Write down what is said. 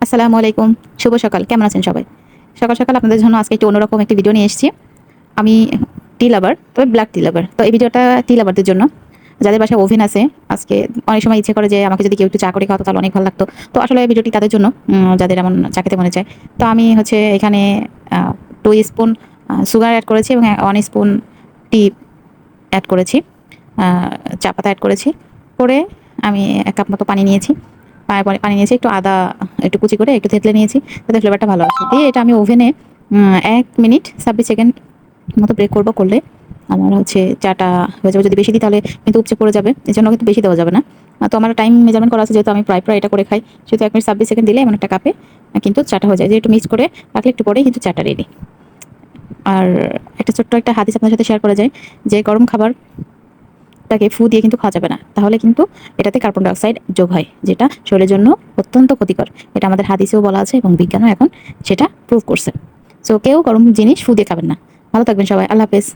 আসসালামু আলাইকুম। শুভ সকাল। কেমন আছেন সবাই? সকাল, সকাল আপনাদের জন্য আজকে একটু অন্যরকম একটি ভিডিও নিয়ে এসেছি। আমি টি লাভার, তবে ব্লাক টি লাভার। তো এই ভিডিওটা টি লাভারদের জন্য। যাদের বাসায় ওভেন আছে, আজকে অনেক সময় ইচ্ছে করে যে আমাকে যদি কেউ একটু চা করে খাওয়াতো তাহলে অনেক ভালো লাগতো। তো আসলে এই ভিডিওটি তাদের জন্য যাদের এমন চা খেতে মনে চায়। তো আমি হচ্ছে এখানে 2 স্পুন সুগার এড করেছি এবং 1 স্পুন টি এড করেছি। আ চা পাতা এড করেছি। করে আমি ১ কাপ মতো পানি নিয়েছি। পরে পানি নিয়েছি, একটু আদা একটু কুচি করে একটু থেতলে নিয়েছি, যাতে ফ্লেভারটা ভালো আসে। দিয়ে এটা আমি ওভেনে ১ মিনিট ২৬ সেকেন্ড মতো বেক করব। করলে আমার হচ্ছে চাটা হয়ে যাবে। যদি বেশি দিই তাহলে কিন্তু উপচে পড়ে যাবে। এজন্য কিন্তু বেশি দেওয়া যাবে না। তো আমার টাইম মেজারমেন্ট করা আছে, যেহেতু আমি প্রায় এটা করে খাই। সেহেতু ১ মিনিট ২৬ সেকেন্ড দিলে এমন একটা কাপে কিন্তু চাটা হয়ে যায়। যে একটু মিক্স করে রাখলে একটু পরেই কিন্তু চাটা রেডি। আর একটা ছোট্ট একটা হাদিস আপনার সাথে শেয়ার করা যায় যে গরম খাবার টাকে ফু দিয়ে কিন্তু খাওয়া যাবে না। তাহলে কিন্তু এটাতে কার্বন ডাই অক্সাইড যোগ হয়, যেটা শরীরের জন্য অত্যন্ত ক্ষতিকর। এটা আমাদের হাদিসেও বলা আছে এবং বিজ্ঞানও এখন সেটা প্রুভ করছে। সো কেউ গরম জিনিস ফু দিয়ে খাবেন না। ভালো থাকবেন সবাই। আল্লাহ হাফেজ।